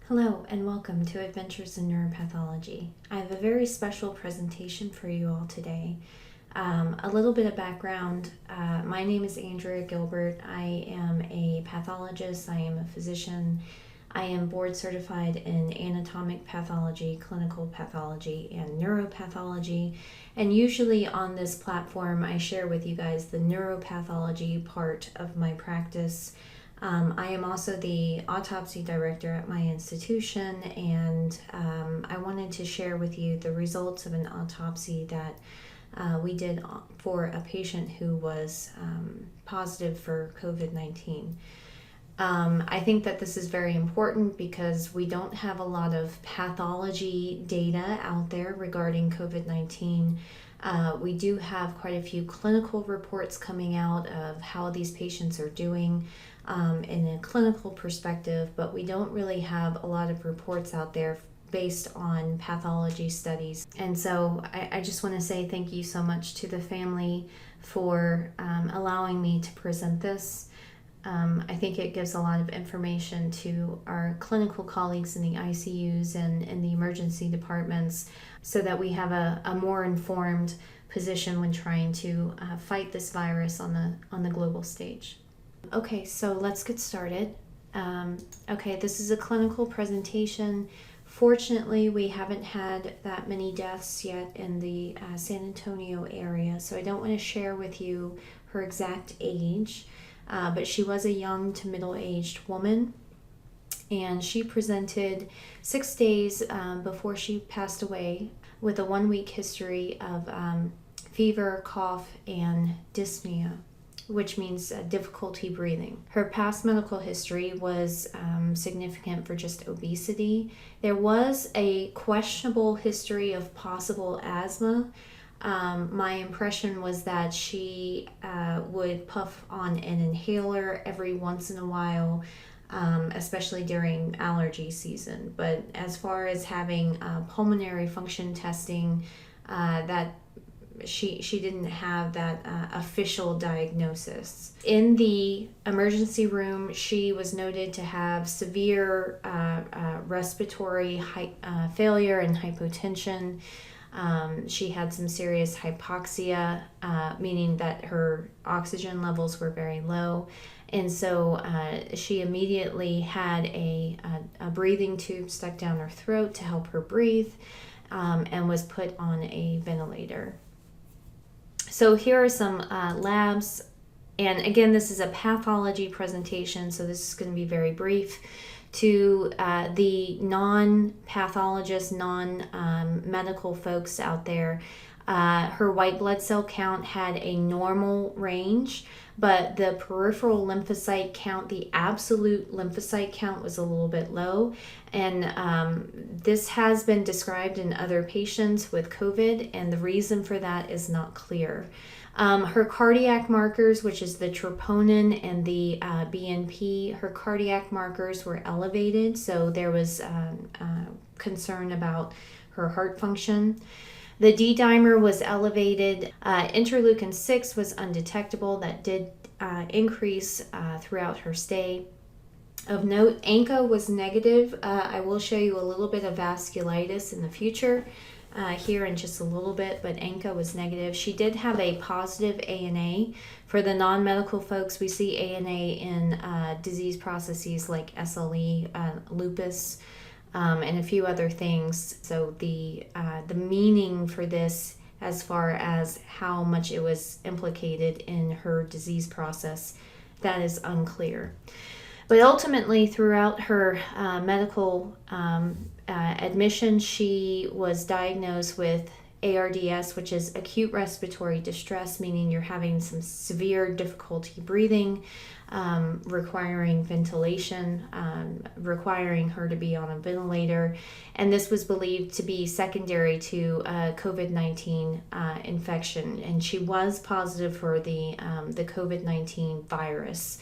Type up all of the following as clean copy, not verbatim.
Hello and welcome to Adventures in Neuropathology. I have a very special presentation for you all today. A little bit of background. My name is Andrea Gilbert. I am a pathologist. I am a physician. I am board certified in anatomic pathology, clinical pathology, and neuropathology. And usually on this platform, I share with you guys the neuropathology part of my practice. I am also the autopsy director at my institution, and I wanted to share with you the results of an autopsy that we did for a patient who was positive for COVID-19. I think that this is very important because we don't have a lot of pathology data out there regarding COVID-19. We do have quite a few clinical reports coming out of how these patients are doing in a clinical perspective, but we don't really have a lot of reports out there based on pathology studies. And so I just want to say thank you so much to the family for allowing me to present this. I think it gives a lot of information to our clinical colleagues in the ICUs and in the emergency departments so that we have a more informed position when trying to fight this virus on the global stage. Okay, so let's get started. This is a clinical presentation. Fortunately, we haven't had that many deaths yet in the San Antonio area, so I don't want to share with you her exact age. But she was a young to middle-aged woman, and she presented 6 days before she passed away with a 1-week history of fever, cough, and dyspnea, which means difficulty breathing. Her past medical history was significant for just obesity. There was a questionable history of possible asthma. My impression was that she would puff on an inhaler every once in a while, especially during allergy season. But as far as having pulmonary function testing, that she didn't have that official diagnosis. In the emergency room, she was noted to have severe respiratory failure and hypotension. She had some serious hypoxia, meaning that her oxygen levels were very low. And so she immediately had a breathing tube stuck down her throat to help her breathe, and was put on a ventilator. So here are some labs. And again, this is a pathology presentation, so this is going to be very brief. To the non-pathologist, non-medical folks out there, her white blood cell count had a normal range, but the peripheral lymphocyte count, the absolute lymphocyte count, was a little bit low. And this has been described in other patients with COVID, and the reason for that is not clear. Her cardiac markers, which is the troponin and the BNP, her cardiac markers were elevated, so there was concern about her heart function. The D-dimer was elevated. Interleukin 6 was undetectable. That did increase throughout her stay. Of note, ANCA was negative. I will show you a little bit of vasculitis in the future. Here in just a little bit, but ANCA was negative. She did have a positive ANA. For the non-medical folks, we see ANA in disease processes like SLE, lupus, and a few other things. So the meaning for this, as far as how much it was implicated in her disease process, that is unclear. But ultimately, throughout her medical admission, she was diagnosed with ARDS, which is acute respiratory distress, meaning you're having some severe difficulty breathing, requiring ventilation, requiring her to be on a ventilator. And this was believed to be secondary to COVID-19 infection. And she was positive for the COVID-19 virus,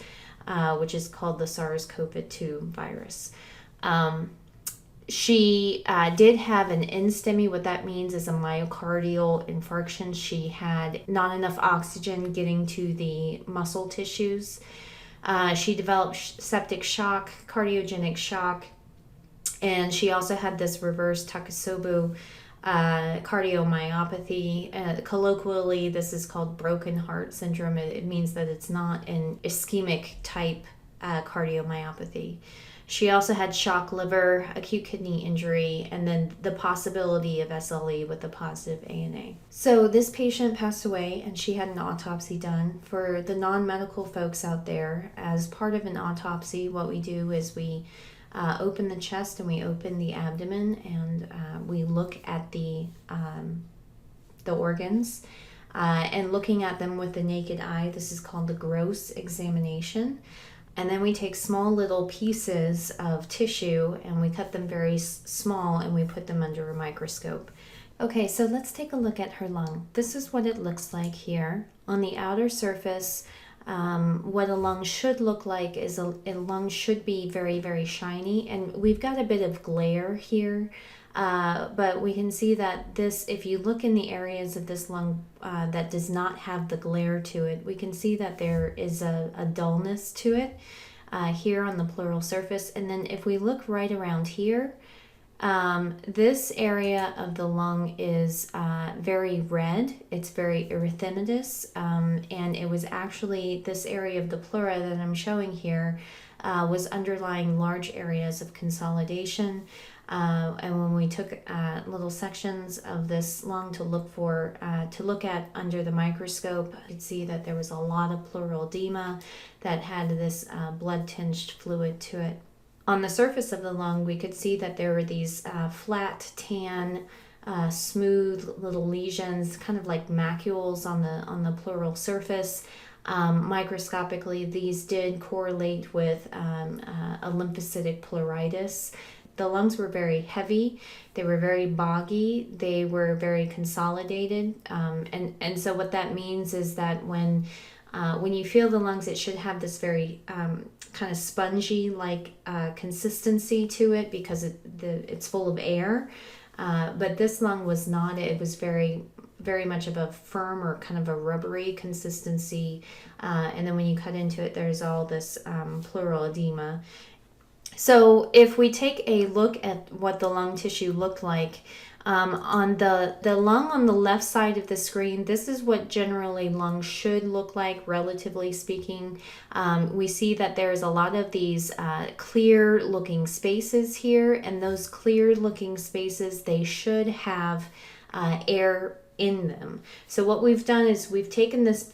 which is called the SARS-CoV-2 virus. She did have an NSTEMI. What that means is a myocardial infarction. She had not enough oxygen getting to the muscle tissues. She developed septic shock, cardiogenic shock, And she also had this reverse Takotsubo cardiomyopathy. Colloquially, this is called broken heart syndrome. It means that it's not an ischemic type cardiomyopathy. She also had shock liver, acute kidney injury, and then the possibility of SLE with a positive ANA. So this patient passed away and she had an autopsy done. For the non-medical folks out there, as part of an autopsy, what we do is we open the chest and we open the abdomen, and we look at the organs and looking at them with the naked eye. This is called the gross examination. And then we take small little pieces of tissue and we cut them very small and we put them under a microscope. Okay, so let's take a look at her lung. This is what it looks like here. On the outer surface, what a lung should look like is a lung should be very, very shiny. And we've got a bit of glare here. But we can see that this, if you look in the areas of this lung that does not have the glare to it, we can see that there is a dullness to it here on the pleural surface. And then if we look right around here, this area of the lung is very red. It's very erythematous. And it was actually this area of the pleura that I'm showing here was underlying large areas of consolidation. And when we took little sections of this lung to look at under the microscope, you could see that there was a lot of pleural edema that had this blood-tinged fluid to it. On the surface of the lung, we could see that there were these flat, tan, smooth little lesions, kind of like macules on the pleural surface. Microscopically, these did correlate with a lymphocytic pleuritis. The lungs were very heavy, they were very boggy, they were very consolidated, and so what that means is that when you feel the lungs, it should have this very kind of spongy like consistency to it because it's full of air, but this lung was not. It was very, very much of a firm or kind of a rubbery consistency, and then when you cut into it, there's all this pleural edema. So if we take a look at what the lung tissue looked like, on the lung on the left side of the screen, this is what generally lungs should look like, relatively speaking. We see that there's a lot of these clear looking spaces here, and those clear looking spaces, they should have air in them. So what we've done is we've taken this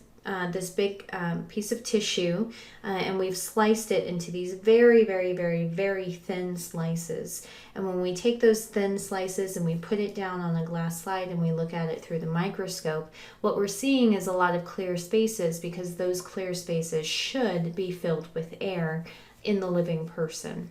big piece of tissue and we've sliced it into these very, very, very, very thin slices. And when we take those thin slices and we put it down on a glass slide and we look at it through the microscope, what we're seeing is a lot of clear spaces because those clear spaces should be filled with air in the living person.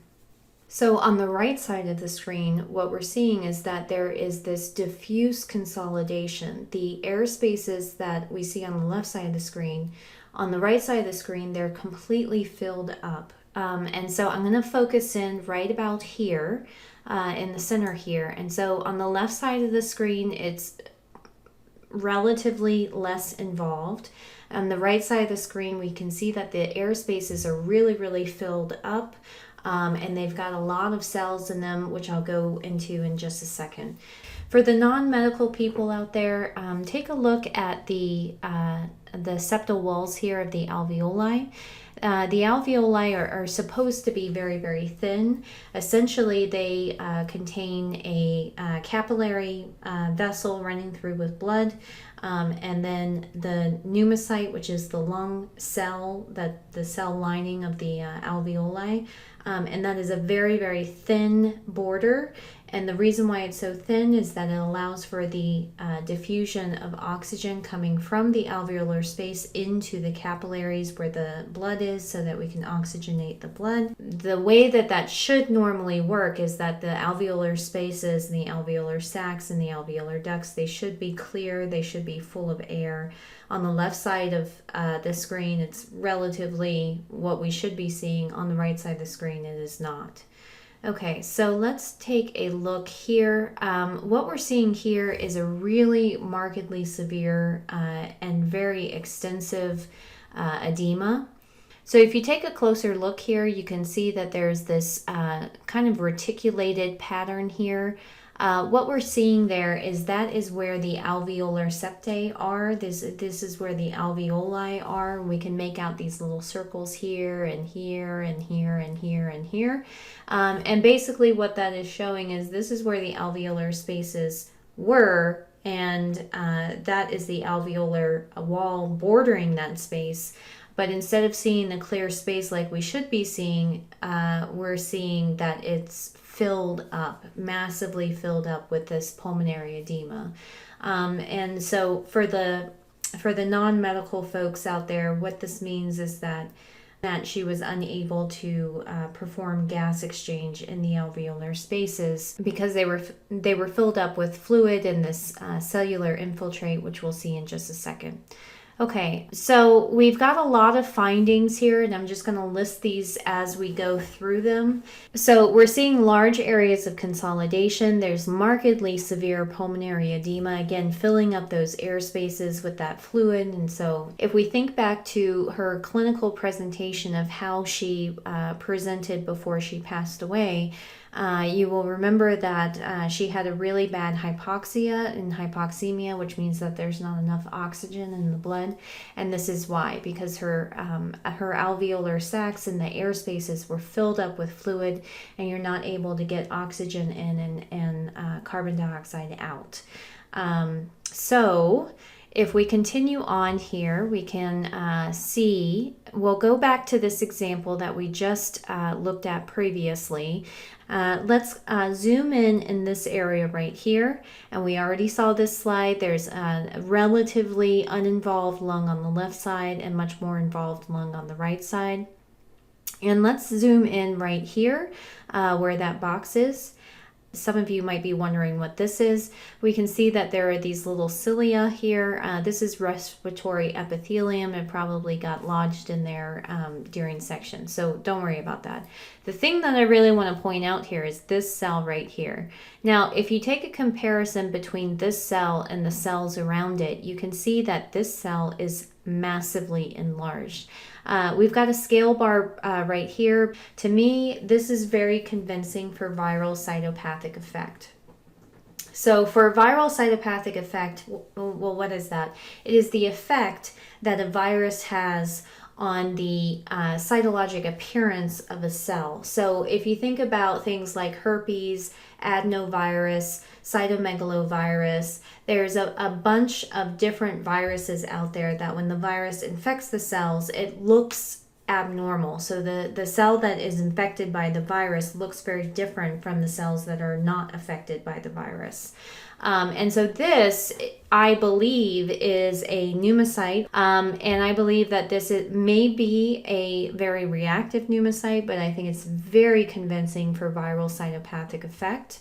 So on the right side of the screen, what we're seeing is that there is this diffuse consolidation. The air spaces that we see on the left side of the screen, on the right side of the screen, they're completely filled up. And so I'm going to focus in right about here, in the center here. And so on the left side of the screen, it's relatively less involved. On the right side of the screen, we can see that the air spaces are really, really filled up. And they've got a lot of cells in them, which I'll go into in just a second. For the non-medical people out there, take a look at the septal walls here of the alveoli. The alveoli are supposed to be very, very thin. Essentially, they contain a capillary vessel running through with blood, and then the pneumocyte, which is the lung cell, the cell lining of the alveoli, and that is a very, very thin border. And the reason why it's so thin is that it allows for the diffusion of oxygen coming from the alveolar space into the capillaries where the blood is so that we can oxygenate the blood. The way that should normally work is that the alveolar spaces and the alveolar sacs and the alveolar ducts, they should be clear, they should be full of air. On the left side of the screen, it's relatively what we should be seeing. On the right side of the screen, it is not. Okay, so let's take a look here. What we're seeing here is a really markedly severe and very extensive edema. So if you take a closer look here, you can see that there's this kind of reticulated pattern here. What we're seeing there is that is where the alveolar septae are. This is where the alveoli are. We can make out these little circles here and here and here and here and here. And basically what that is showing is this is where the alveolar spaces were, and that is the alveolar wall bordering that space. But instead of seeing a clear space like we should be seeing, we're seeing that it's filled up, massively filled up with this pulmonary edema. And so for the non-medical folks out there, what this means is that she was unable to perform gas exchange in the alveolar spaces because they were filled up with fluid and this cellular infiltrate, which we'll see in just a second. Okay, so we've got a lot of findings here, and I'm just going to list these as we go through them. So we're seeing large areas of consolidation. There's markedly severe pulmonary edema, again, filling up those air spaces with that fluid. And so if we think back to her clinical presentation of how she presented before she passed away, you will remember that she had a really bad hypoxia and hypoxemia, which means that there's not enough oxygen in the blood. And this is why, because her alveolar sacs and the air spaces were filled up with fluid, and you're not able to get oxygen in and carbon dioxide out. So if we continue on here, we can see, we'll go back to this example that we just looked at previously. Let's zoom in this area right here, and we already saw this slide. There's a relatively uninvolved lung on the left side and much more involved lung on the right side. And let's zoom in right here where that box is. Some of you might be wondering what this is. We can see that there are these little cilia here. This is respiratory epithelium. It probably got lodged in there during section, so don't worry about that. The thing that I really want to point out here is this cell right here. Now, if you take a comparison between this cell and the cells around it, you can see that this cell is massively enlarged. We've got a scale bar right here. To me, this is very convincing for viral cytopathic effect. So for viral cytopathic effect, well, what is that? It is the effect that a virus has on the cytologic appearance of a cell. So if you think about things like herpes, adenovirus, cytomegalovirus, there's a bunch of different viruses out there that when the virus infects the cells, it looks abnormal. So the cell that is infected by the virus looks very different from the cells that are not affected by the virus. And so this, I believe, is a pneumocyte, and I believe that this may be a very reactive pneumocyte, but I think it's very convincing for viral cytopathic effect.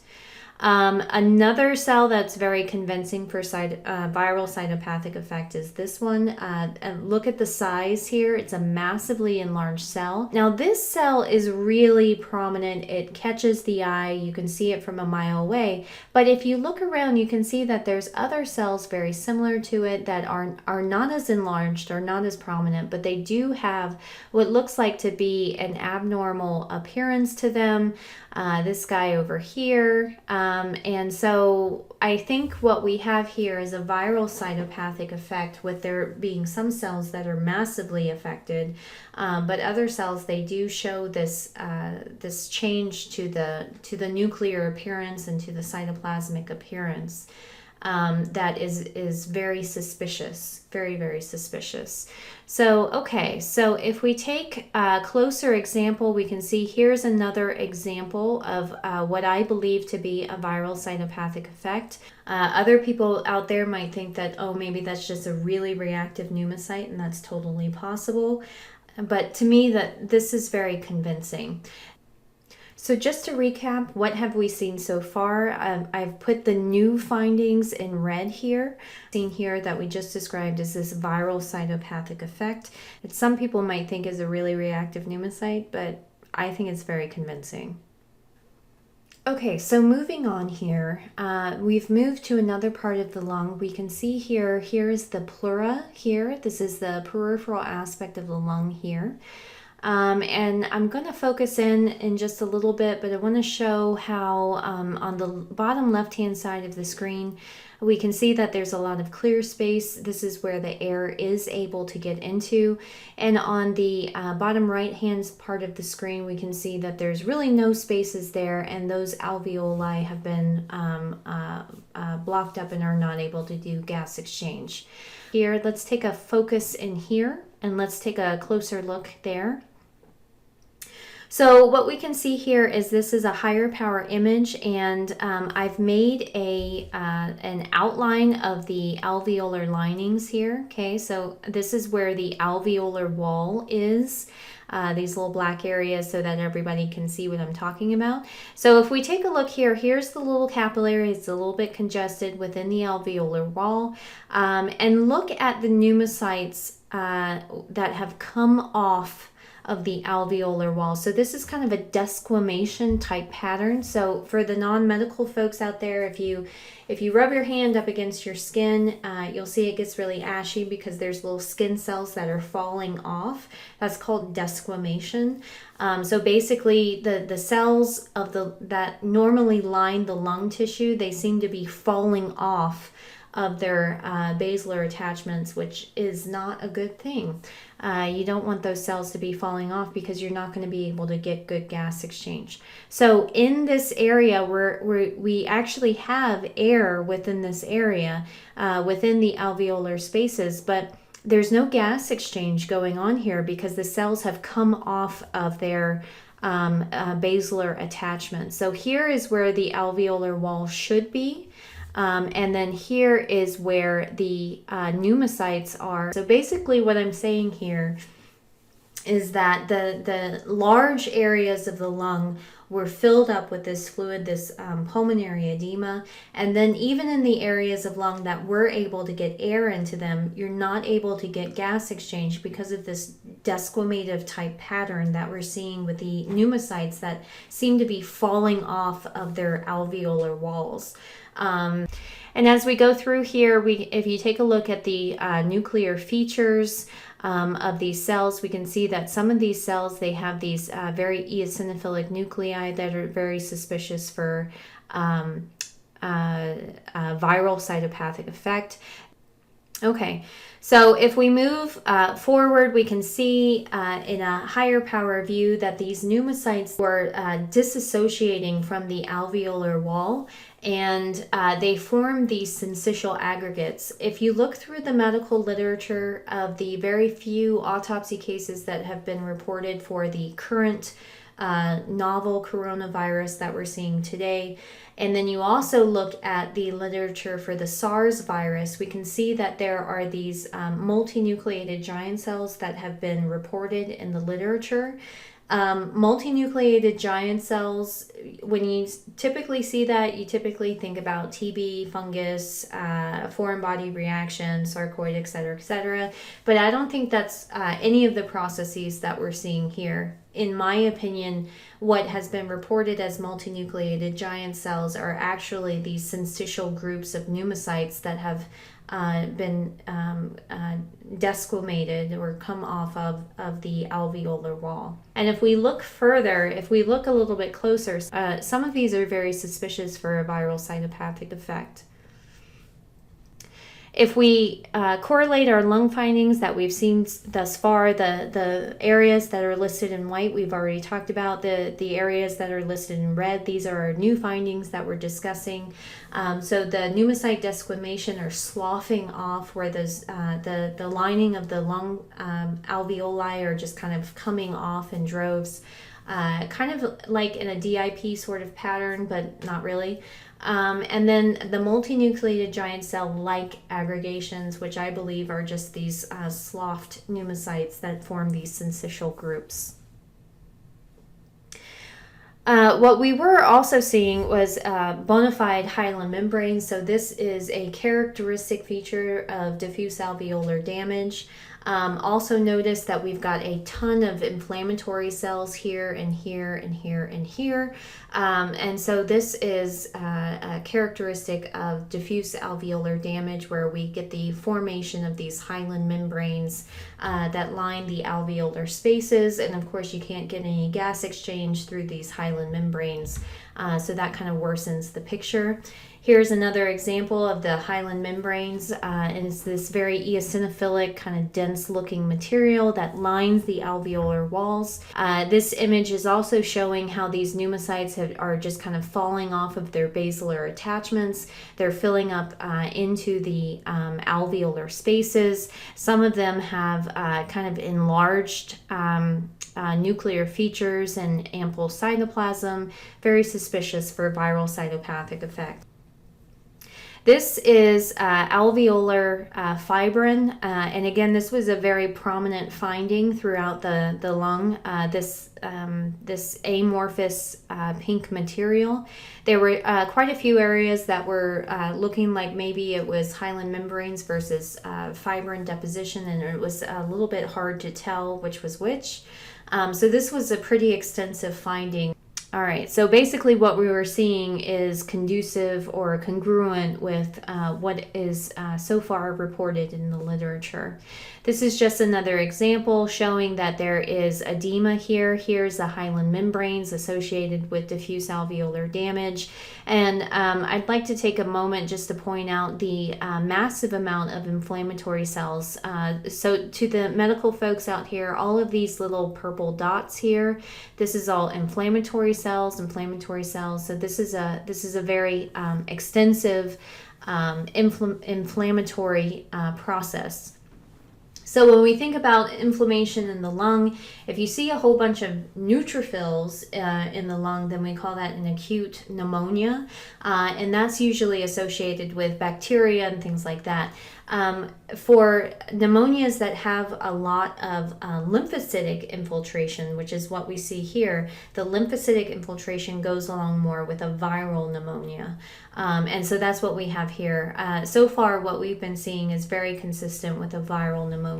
Another cell that's very convincing for viral cytopathic effect is this one. And look at the size here. It's a massively enlarged cell. Now this cell is really prominent. It catches the eye. You can see it from a mile away. But if you look around, you can see that there's other cells very similar to it that are not as enlarged or not as prominent, but they do have what looks like to be an abnormal appearance to them. This guy over here. And so I think what we have here is a viral cytopathic effect, with there being some cells that are massively affected, but other cells, they do show this this change to the nuclear appearance and to the cytoplasmic appearance. That is very suspicious, very, very suspicious. So, okay, so if we take a closer example, we can see here's another example of what I believe to be a viral cytopathic effect. Other people out there might think that, oh, maybe that's just a really reactive pneumocyte, and that's totally possible. But to me, this is very convincing. So just to recap, what have we seen so far? I've put the new findings in red here. Seen here that we just described is this viral cytopathic effect. That some people might think is a really reactive pneumocyte, but I think it's very convincing. Okay, so moving on here, we've moved to another part of the lung. We can see here's the pleura here. This is the peripheral aspect of the lung here. And I'm going to focus in just a little bit, but I want to show how on the bottom left-hand side of the screen, we can see that there's a lot of clear space. This is where the air is able to get into. And on the bottom right-hand part of the screen, we can see that there's really no spaces there, and those alveoli have been blocked up and are not able to do gas exchange. Here, let's take a focus in here, and let's take a closer look there. So what we can see here is this is a higher power image, and I've made an outline of the alveolar linings here. Okay, so this is where the alveolar wall is, these little black areas, so that everybody can see what I'm talking about. So if we take a look here, here's the little capillary. It's a little bit congested within the alveolar wall, and look at the pneumocytes that have come off of the alveolar wall. So this is kind of a desquamation type pattern. So for the non-medical folks out there, if you rub your hand up against your skin, you'll see it gets really ashy because there's little skin cells that are falling off. That's called desquamation. So basically the cells of that normally line the lung tissue, they seem to be falling off of their basilar attachments, which is not a good thing. You don't want those cells to be falling off because you're not going to be able to get good gas exchange. So in this area, we actually have air within this area, within the alveolar spaces, but there's no gas exchange going on here because the cells have come off of their basilar attachment. So here is where the alveolar wall should be. And then here is where the pneumocytes are. So basically what I'm saying here is that the large areas of the lung were filled up with this fluid, this pulmonary edema. And then even in the areas of lung that were able to get air into them, you're not able to get gas exchange because of this desquamative type pattern that we're seeing with the pneumocytes that seem to be falling off of their alveolar walls. And as we go through here, if you take a look at the nuclear features of these cells, we can see that some of these cells, they have these very eosinophilic nuclei that are very suspicious for viral cytopathic effect. Okay, so if we move forward, we can see in a higher power view that these pneumocytes were disassociating from the alveolar wall, and they form these syncytial aggregates. If you look through the medical literature of the very few autopsy cases that have been reported for the current novel coronavirus that we're seeing today, and then you also look at the literature for the SARS virus, we can see that there are these multinucleated giant cells that have been reported in the literature. Multinucleated giant cells, when you typically see that, you typically think about TB, fungus, foreign body reaction, sarcoid, etc., but I don't think that's any of the processes that we're seeing here. In my opinion, what has been reported as multinucleated giant cells are actually these syncytial groups of pneumocytes that have been desquamated or come off of the alveolar wall. And if we look further, if we look a little bit closer, some of these are very suspicious for a viral cytopathic effect. If we correlate our lung findings that we've seen thus far, the areas that are listed in white, we've already talked about. The areas that are listed in red, these are our new findings that we're discussing. So the pneumocyte desquamation or sloughing off, where the lining of the lung alveoli are just kind of coming off in droves, kind of like in a DIP sort of pattern, but not really. And then the multinucleated giant cell-like aggregations, which I believe are just these sloughed pneumocytes that form these syncytial groups. What we were also seeing was bona fide hyaline membrane. So this is a characteristic feature of diffuse alveolar damage. Also notice that we've got a ton of inflammatory cells here and here and here and here. And so this is a characteristic of diffuse alveolar damage, where we get the formation of these hyaline membranes that line the alveolar spaces. And of course, you can't get any gas exchange through these hyaline membranes. So that kind of worsens the picture. Here's another example of the hyaline membranes, and it's this very eosinophilic, kind of dense looking material that lines the alveolar walls. This image is also showing how these pneumocytes are just kind of falling off of their basilar attachments. They're filling up into the alveolar spaces. Some of them have kind of enlarged nuclear features and ample cytoplasm, very suspicious for viral cytopathic effect. This is alveolar fibrin, and again, this was a very prominent finding throughout the lung, this amorphous pink material. There were quite a few areas that were looking like maybe it was hyaline membranes versus fibrin deposition, and it was a little bit hard to tell which was which. So this was a pretty extensive finding. All right, so basically what we were seeing is conducive or congruent with what is so far reported in the literature. This is just another example showing that there is edema here. Here's the hyaline membranes associated with diffuse alveolar damage. And I'd like to take a moment just to point out the massive amount of inflammatory cells. So to the medical folks out here, all of these little purple dots here, this is all inflammatory cells. So this is a very extensive inflammatory process. So when we think about inflammation in the lung, if you see a whole bunch of neutrophils in the lung, then we call that an acute pneumonia, and that's usually associated with bacteria and things like that. For pneumonias that have a lot of lymphocytic infiltration, which is what we see here, the lymphocytic infiltration goes along more with a viral pneumonia. And so that's what we have here. So far, what we've been seeing is very consistent with a viral pneumonia.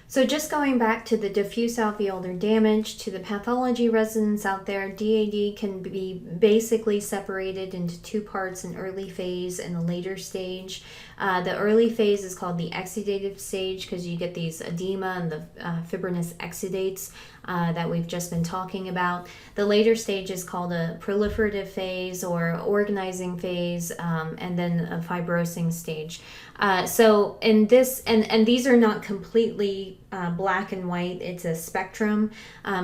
So just going back to the diffuse alveolar damage, to the pathology residents out there, DAD can be basically separated into two parts, an early phase and a later stage. The early phase is called the exudative stage because you get these edema and the fibrinous exudates that we've just been talking about. The later stage is called a proliferative phase or organizing phase, and then a fibrosing stage. So in this, and these are not completely black and white, it's a spectrum.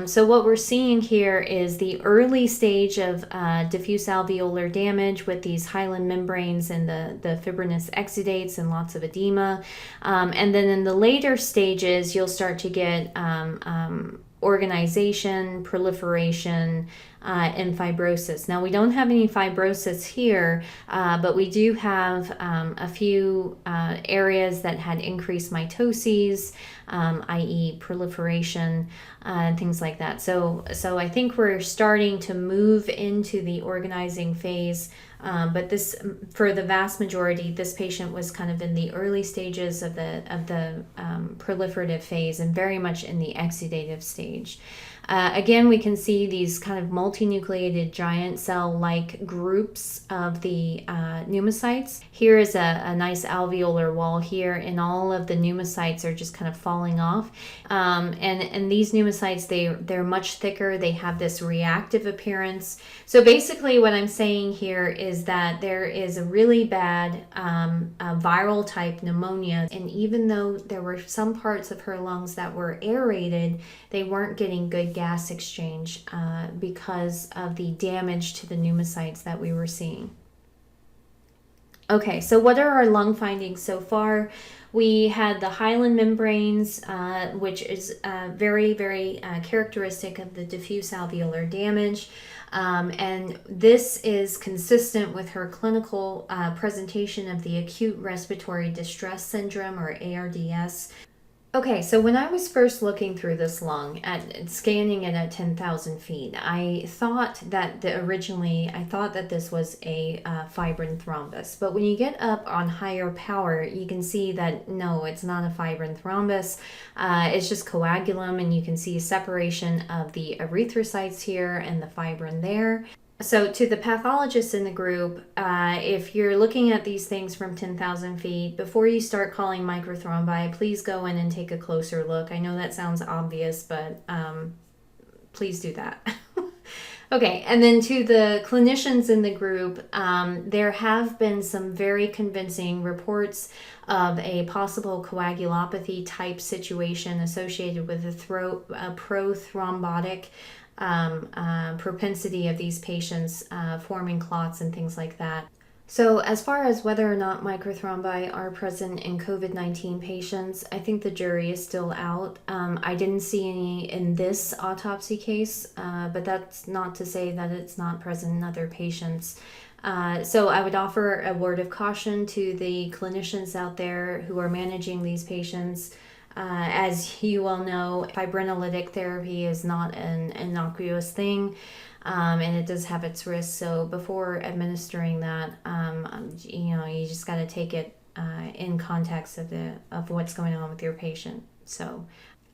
So what we're seeing here is the early stage of diffuse alveolar damage with these hyaline membranes and the fibrinous exudates and lots of edema. And then in the later stages, you'll start to get organization, proliferation, and fibrosis. Now, we don't have any fibrosis here, but we do have a few areas that had increased mitoses, i.e. proliferation, and things like that. So I think we're starting to move into the organizing phase, but this, for the vast majority, this patient was kind of in the early stages of the proliferative phase and very much in the exudative stage. Again, we can see these kind of multinucleated giant cell-like groups of the pneumocytes. Here is a nice alveolar wall here, and all of the pneumocytes are just kind of falling off. And these pneumocytes, they're much thicker. They have this reactive appearance. So basically what I'm saying here is that there is a really bad viral type pneumonia, and even though there were some parts of her lungs that were aerated, they weren't getting good gas exchange because of the damage to the pneumocytes that we were seeing. Okay, so what are our lung findings so far? We had the hyaline membranes, which is very, very characteristic of the diffuse alveolar damage. And this is consistent with her clinical presentation of the acute respiratory distress syndrome, or ARDS. Okay, so when I was first looking through this lung at scanning it at 10,000 feet, I thought that I thought that this was a fibrin thrombus. But when you get up on higher power, you can see that no, it's not a fibrin thrombus. It's just coagulum, and you can see separation of the erythrocytes here and the fibrin there. So, to the pathologists in the group, if you're looking at these things from 10,000 feet, before you start calling microthrombi, please go in and take a closer look. I know that sounds obvious, but please do that. Okay, and then to the clinicians in the group, there have been some very convincing reports of a possible coagulopathy type situation associated with a prothrombotic propensity of these patients forming clots and things like that. So, as far as whether or not microthrombi are present in COVID-19 patients, I think the jury is still out. I didn't see any in this autopsy case, but that's not to say that it's not present in other patients. So I would offer a word of caution to the clinicians out there who are managing these patients. As you all know, fibrinolytic therapy is not an innocuous thing, and it does have its risks. So before administering that, you just got to take it in context of what's going on with your patient. So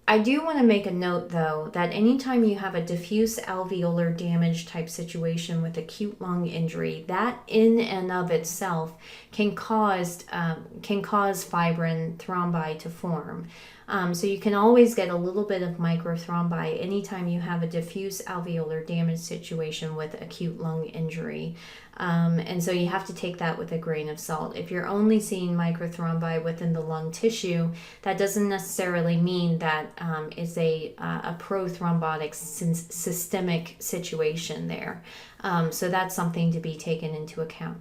I do want to make a note, though, that anytime you have a diffuse alveolar damage type situation with acute lung injury, that in and of itself can cause fibrin thrombi to form. So you can always get a little bit of microthrombi anytime you have a diffuse alveolar damage situation with acute lung injury. And so you have to take that with a grain of salt. If you're only seeing microthrombi within the lung tissue, that doesn't necessarily mean that it's a prothrombotic systemic situation there. So that's something to be taken into account.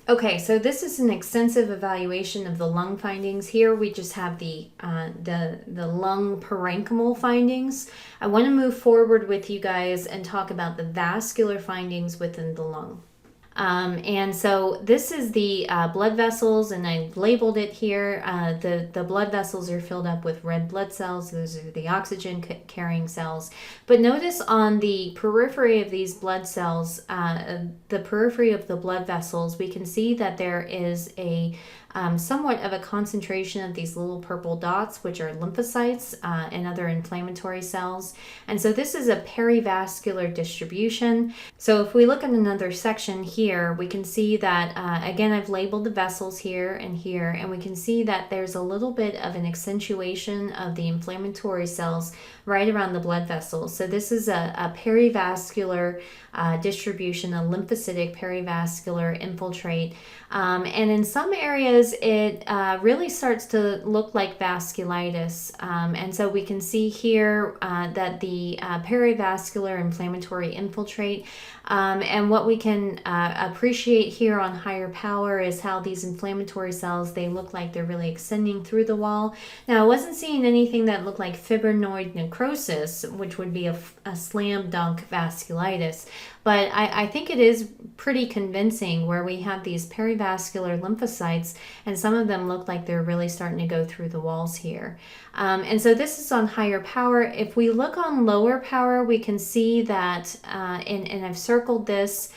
Okay, so this is an extensive evaluation of the lung findings. Here we just have the lung parenchymal findings. I want to move forward with you guys and talk about the vascular findings within the lung. And so this is the blood vessels, and I labeled it here. The blood vessels are filled up with red blood cells. Those are the oxygen carrying cells. But notice on the periphery of these blood cells, the periphery of the blood vessels, we can see that there is a somewhat of a concentration of these little purple dots, which are lymphocytes and other inflammatory cells. And so this is a perivascular distribution. So if we look at another section here, we can see that, again, I've labeled the vessels here, and we can see that there's a little bit of an accentuation of the inflammatory cells right around the blood vessels. So this is a perivascular distribution, a lymphocytic perivascular infiltrate. And in some areas, it really starts to look like vasculitis. And so we can see here that the perivascular inflammatory infiltrate. And what we can appreciate here on higher power is how these inflammatory cells, they look like they're really extending through the wall. Now, I wasn't seeing anything that looked like fibrinoid necrosis, which would be a slam dunk vasculitis. But I think it is pretty convincing where we have these perivascular lymphocytes, and some of them look like they're really starting to go through the walls here. And so this is on higher power. If we look on lower power, we can see that, and I've circled this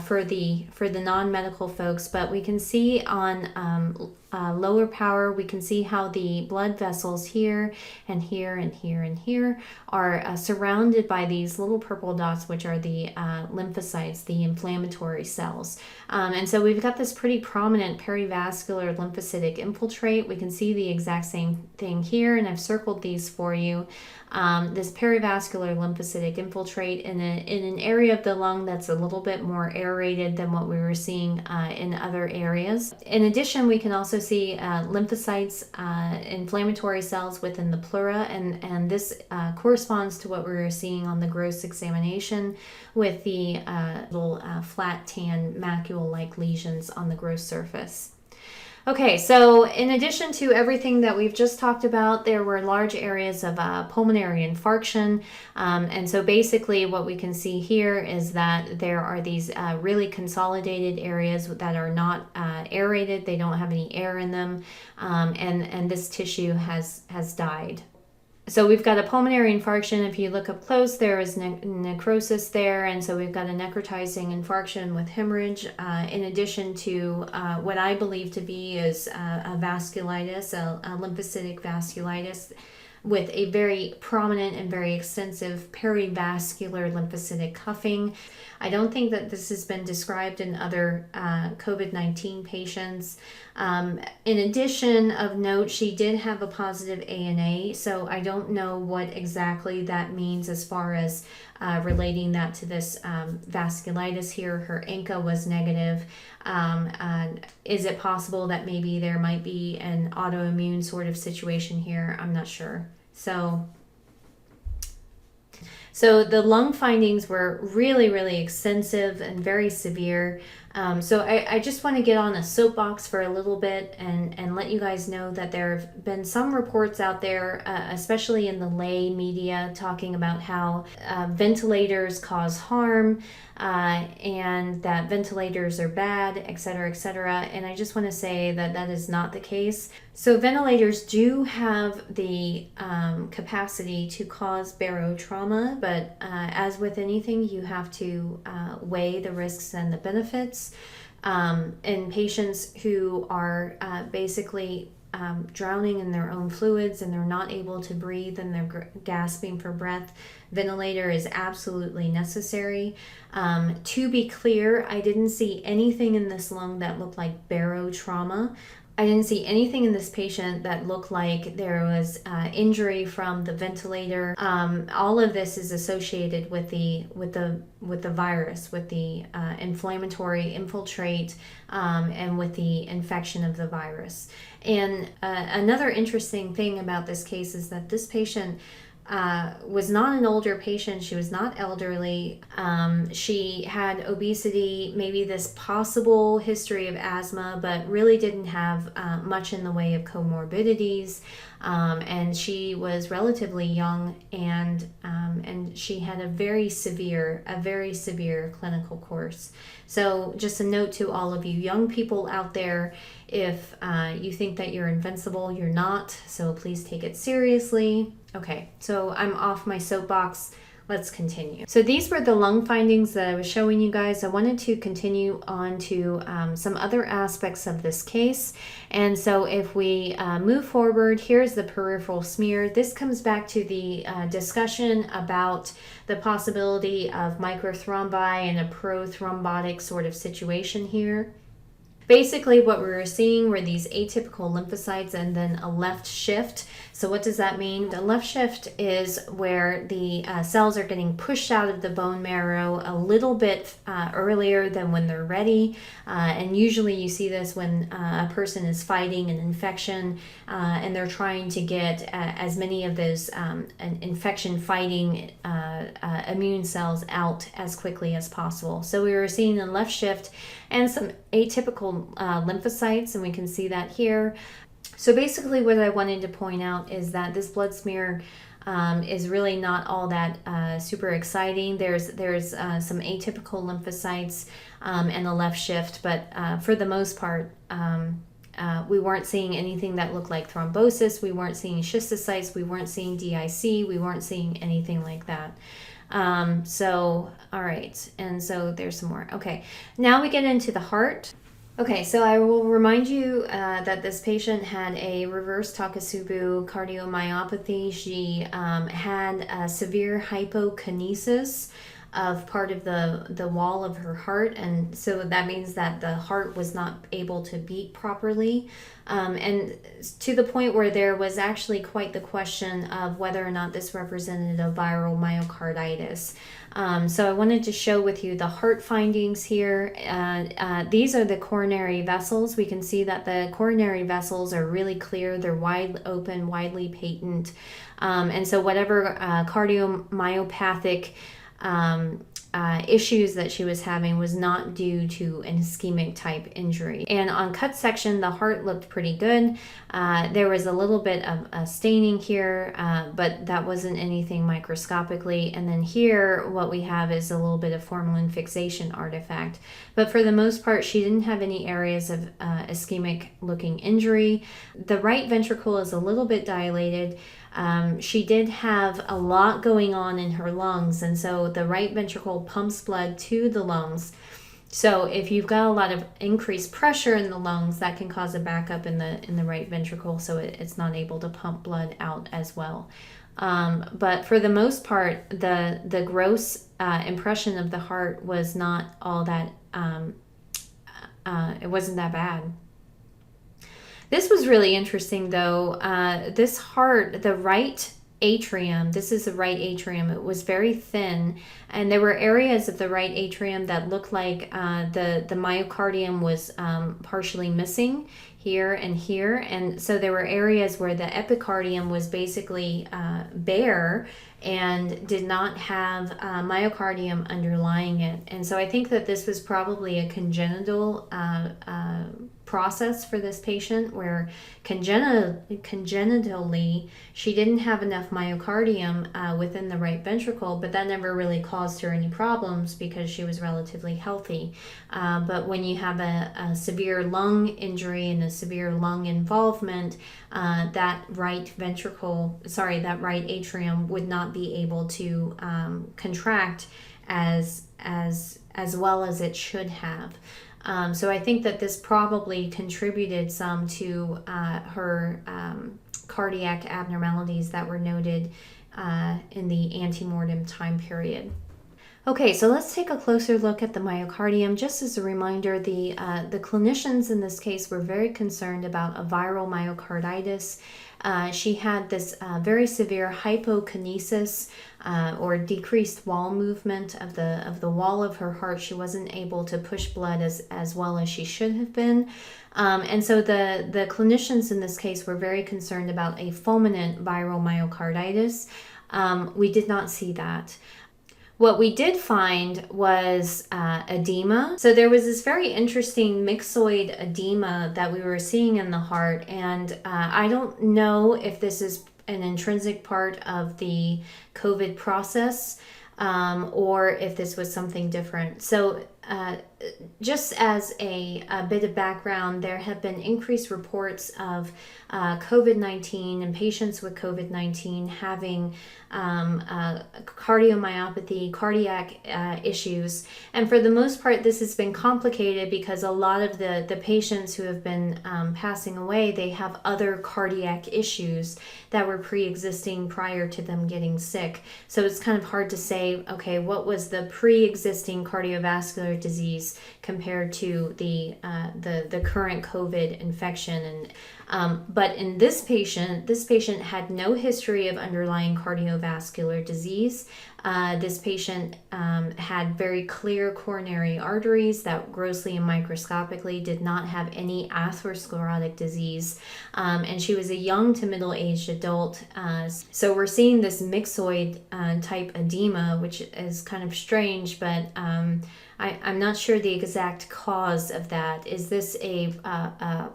for the non-medical folks, but we can see on lower power, we can see how the blood vessels here and here and here and here are surrounded by these little purple dots, which are the lymphocytes, the inflammatory cells. And so we've got this pretty prominent perivascular lymphocytic infiltrate. We can see the exact same thing here, and I've circled these for you. This perivascular lymphocytic infiltrate in an area of the lung that's a little bit more aerated than what we were seeing in other areas. In addition, we can also see lymphocytes, inflammatory cells within the pleura, and this corresponds to what we were seeing on the gross examination with the little flat tan macule-like lesions on the gross surface. Okay, so in addition to everything that we've just talked about, there were large areas of pulmonary infarction. And so basically what we can see here is that there are these really consolidated areas that are not aerated. They don't have any air in them. And this tissue has died. So we've got a pulmonary infarction. If you look up close, there is necrosis there, and so we've got a necrotizing infarction with hemorrhage, in addition to what I believe to be is a vasculitis, a lymphocytic vasculitis, with a very prominent and very extensive perivascular lymphocytic cuffing. I don't think that this has been described in other COVID-19 patients. In addition of note, she did have a positive ANA, so I don't know what exactly that means as far as relating that to this vasculitis here. Her ANCA was negative. Is it possible that maybe there might be an autoimmune sort of situation here? I'm not sure. So the lung findings were really, really extensive and very severe. So I just want to get on a soapbox for a little bit and let you guys know that there have been some reports out there, especially in the lay media, talking about how ventilators cause harm and that ventilators are bad, et cetera, et cetera. And I just want to say that that is not the case. So ventilators do have the capacity to cause barotrauma, but as with anything, you have to weigh the risks and the benefits. In patients who are basically drowning in their own fluids and they're not able to breathe and they're gasping for breath, ventilator is absolutely necessary. To be clear, I didn't see anything in this lung that looked like barotrauma. I didn't see anything in this patient that looked like there was injury from the ventilator. All of this is associated with the virus, with the inflammatory infiltrate, and with the infection of the virus. And another interesting thing about this case is that this patient was not an older patient. She was not elderly. She had obesity, maybe this possible history of asthma, but really didn't have much in the way of comorbidities. And she was relatively young, and she had a very severe clinical course. So just a note to all of you young people out there, if you think that you're invincible, you're not. So please take it seriously. Okay, so I'm off my soapbox. Let's continue. So these were the lung findings that I was showing you guys. I wanted to continue on to some other aspects of this case. And so if we move forward, here's the peripheral smear. This comes back to the discussion about the possibility of microthrombi and a prothrombotic sort of situation here. Basically, what we were seeing were these atypical lymphocytes and then a left shift. So what does that mean? The left shift is where the cells are getting pushed out of the bone marrow a little bit earlier than when they're ready. And usually you see this when a person is fighting an infection and they're trying to get as many of those infection-fighting immune cells out as quickly as possible. So we were seeing a left shift and some atypical lymphocytes, and we can see that here. So basically what I wanted to point out is that this blood smear is really not all that super exciting. There's some atypical lymphocytes and a left shift, but for the most part, we weren't seeing anything that looked like thrombosis. We weren't seeing schistocytes. We weren't seeing DIC. We weren't seeing anything like that. So, all right. And so there's some more. Okay. Now we get into the heart. Okay, so I will remind you that this patient had a reverse Takotsubo cardiomyopathy. She had a severe hypokinesis of part of the wall of her heart, and so that means that the heart was not able to beat properly, and to the point where there was actually quite the question of whether or not this represented a viral myocarditis. So I wanted to show with you the heart findings here. These are the coronary vessels. We can see that the coronary vessels are really clear. They're wide open, widely patent, and so whatever cardiomyopathic issues that she was having was not due to an ischemic type injury. And on cut section, the heart looked pretty good. There was a little bit of a staining here, but that wasn't anything microscopically. And then here, what we have is a little bit of formalin fixation artifact. But for the most part, she didn't have any areas of ischemic looking injury. The right ventricle is a little bit dilated. She did have a lot going on in her lungs, and so the right ventricle pumps blood to the lungs. So if you've got a lot of increased pressure in the lungs, that can cause a backup in the right ventricle, so it's not able to pump blood out as well. But for the most part, the gross impression of the heart was not all that, it wasn't that bad. This was really interesting though. This heart, the right atrium, this is the right atrium, it was very thin, and there were areas of the right atrium that looked like the myocardium was partially missing here and here, and so there were areas where the epicardium was basically bare and did not have myocardium underlying it. And so I think that this was probably a congenital process for this patient, where congenitally she didn't have enough myocardium within the right ventricle, but that never really caused her any problems because she was relatively healthy. But when you have a severe lung injury and a severe lung involvement, that right atrium would not be able to contract as well as it should have. So I think that this probably contributed some to her cardiac abnormalities that were noted in the antemortem time period. Okay, so let's take a closer look at the myocardium. Just as a reminder, the clinicians in this case were very concerned about a viral myocarditis. She had this very severe hypokinesis, or decreased wall movement of the wall of her heart. She wasn't able to push blood as well as she should have been. And so the clinicians in this case were very concerned about a fulminant viral myocarditis. We did not see that. What we did find was edema. So there was this very interesting myxoid edema that we were seeing in the heart, and I don't know if this is an intrinsic part of the COVID process or if this was something different. So just as a bit of background, there have been increased reports of COVID-19 and patients with COVID-19 having cardiomyopathy, cardiac issues. And for the most part, this has been complicated because a lot of the patients who have been passing away, they have other cardiac issues that were pre-existing prior to them getting sick. So it's kind of hard to say, okay, what was the pre-existing cardiovascular disease compared to the current COVID infection. And but in this patient had no history of underlying cardiovascular disease. This patient had very clear coronary arteries that grossly and microscopically did not have any atherosclerotic disease, and she was a young to middle-aged adult. So we're seeing this myxoid type edema, which is kind of strange, but I'm not sure the exact cause of that. Is this a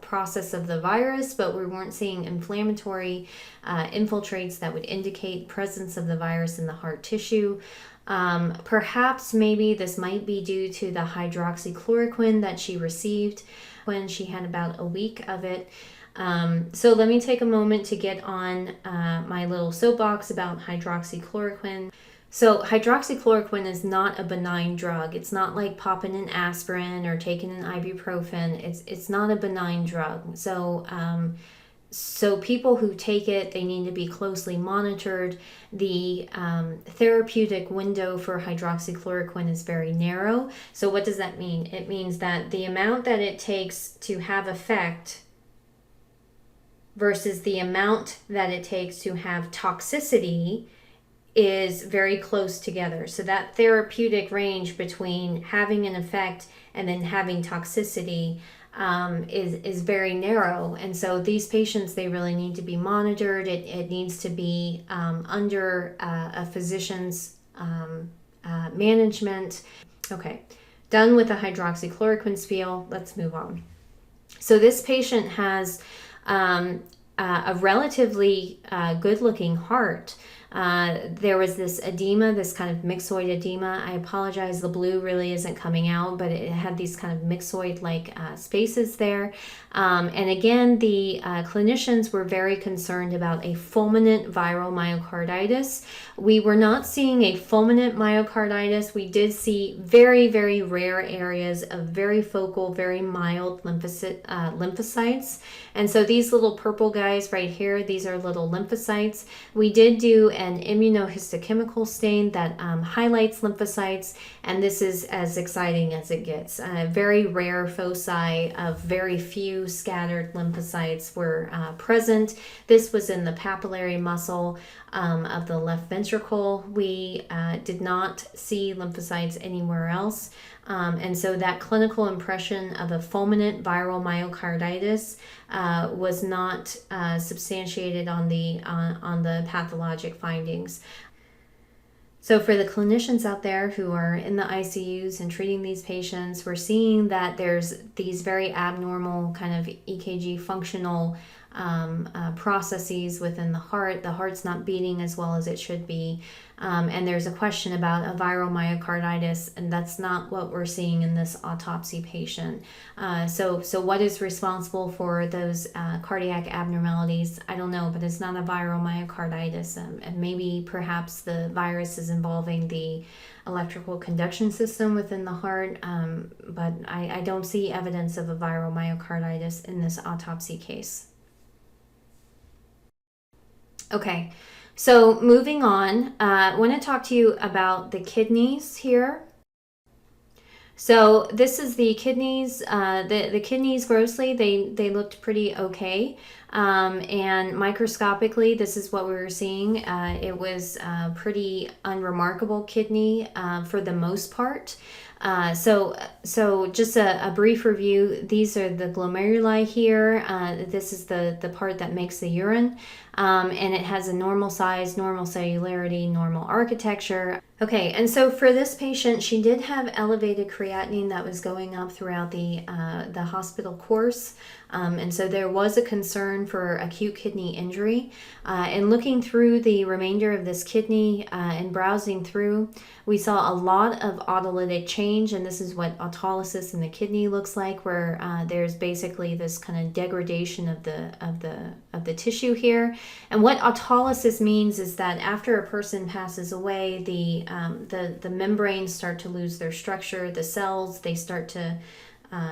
process of the virus, but we weren't seeing inflammatory infiltrates that would indicate presence of the virus in the heart tissue? Perhaps maybe this might be due to the hydroxychloroquine that she received when she had about a week of it. So let me take a moment to get on my little soapbox about hydroxychloroquine. So hydroxychloroquine is not a benign drug. It's not like popping an aspirin or taking an ibuprofen. It's not a benign drug. So people who take it, they need to be closely monitored. The therapeutic window for hydroxychloroquine is very narrow. So what does that mean? It means that the amount that it takes to have effect versus the amount that it takes to have toxicity is very close together. So that therapeutic range between having an effect and then having toxicity is very narrow. And so these patients, they really need to be monitored. It needs to be under a physician's management. Okay, done with the hydroxychloroquine spiel. Let's move on. So this patient has a relatively good-looking heart. There was this edema, this kind of myxoid edema. I apologize, the blue really isn't coming out, but it had these kind of myxoid-like spaces there. And again, the clinicians were very concerned about a fulminant viral myocarditis. We were not seeing a fulminant myocarditis. We did see very, very rare areas of very focal, very mild lymphocytes. And so these little purple guys right here, these are little lymphocytes. We did do an immunohistochemical stain that highlights lymphocytes, and this is as exciting as it gets. Very rare foci of very few scattered lymphocytes were present. This was in the papillary muscle of the left ventricle. We did not see lymphocytes anywhere else. And so that clinical impression of a fulminant viral myocarditis was not substantiated on the pathologic findings. So for the clinicians out there who are in the ICUs and treating these patients, we're seeing that there's these very abnormal kind of EKG functional processes within the heart. The heart's not beating as well as it should be. And there's a question about a viral myocarditis, and that's not what we're seeing in this autopsy patient. So what is responsible for those cardiac abnormalities? I don't know, but it's not a viral myocarditis. And maybe perhaps the virus is involving the electrical conduction system within the heart, but I don't see evidence of a viral myocarditis in this autopsy case. Okay, so moving on, I want to talk to you about the kidneys here. So this is the kidneys. The kidneys grossly, they looked pretty okay. And microscopically, this is what we were seeing. It was a pretty unremarkable kidney for the most part. So just a brief review. These are the glomeruli here. This is the part that makes the urine. And it has a normal size, normal cellularity, normal architecture. Okay, and so for this patient, she did have elevated creatinine that was going up throughout the hospital course. And so there was a concern for acute kidney injury. And looking through the remainder of this kidney and browsing through, we saw a lot of autolytic change, and this is what autolysis in the kidney looks like, where there's basically this kind of degradation of the tissue here. And what autolysis means is that after a person passes away, the membranes start to lose their structure, the cells, they start to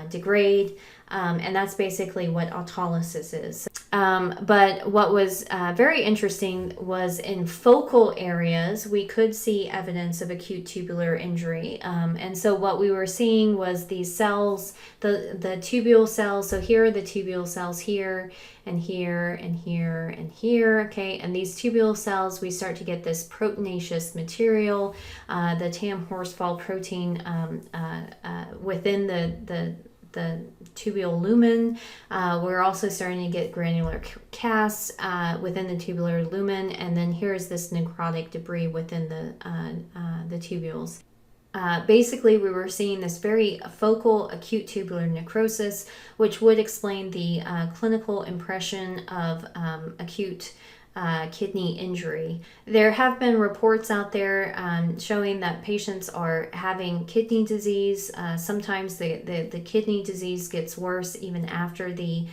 degrade, and that's basically what autolysis is. But what was very interesting was in focal areas, we could see evidence of acute tubular injury. And so what we were seeing was these cells, the tubule cells. So here are the tubule cells here, and here, and here, and here, okay? And these tubule cells, we start to get this proteinaceous material, the TAM horsefall protein within the tubule lumen. We're also starting to get granular casts within the tubular lumen, and then here's this necrotic debris within the tubules. Basically, we were seeing this very focal acute tubular necrosis, which would explain the clinical impression of acute kidney injury. There have been reports out there showing that patients are having kidney disease. Sometimes the kidney disease gets worse even after the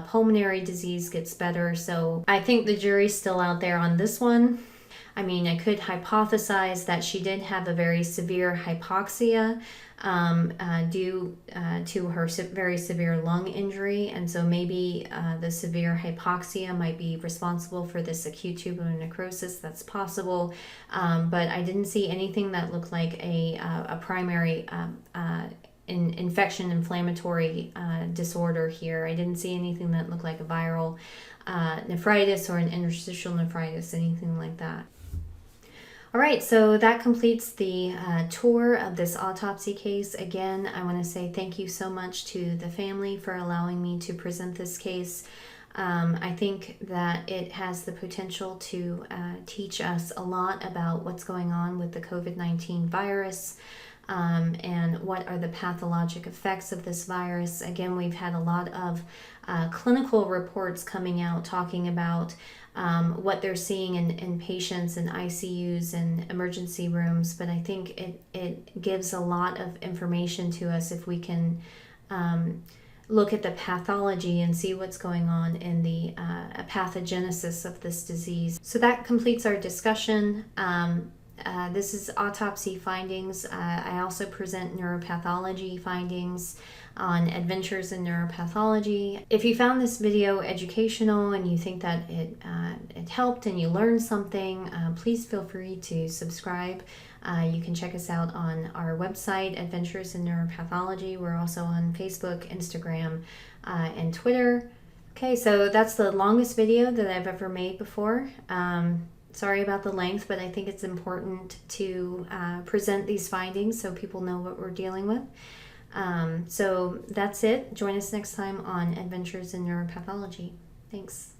pulmonary disease gets better. So I think the jury's still out there on this one. I mean, I could hypothesize that she did have a very severe hypoxia due to her very severe lung injury, and so maybe the severe hypoxia might be responsible for this acute tubular necrosis. That's possible, but I didn't see anything that looked like a primary infection inflammatory disorder here. I didn't see anything that looked like a viral nephritis or an interstitial nephritis, anything like that. All right, so that completes the tour of this autopsy case. Again, I want to say thank you so much to the family for allowing me to present this case. I think that it has the potential to teach us a lot about what's going on with the COVID-19 virus, and what are the pathologic effects of this virus. Again, we've had a lot of clinical reports coming out talking about what they're seeing in patients in ICUs and emergency rooms, but I think it gives a lot of information to us if we can look at the pathology and see what's going on in the pathogenesis of this disease. So that completes our discussion. This is autopsy findings. I also present neuropathology findings on Adventures in Neuropathology. If you found this video educational and you think that it helped and you learned something, please feel free to subscribe. You can check us out on our website, Adventures in Neuropathology. We're also on Facebook, Instagram, and Twitter. Okay, so that's the longest video that I've ever made before. Sorry about the length, but I think it's important to present these findings so people know what we're dealing with. So that's it. Join us next time on Adventures in Neuropathology. Thanks.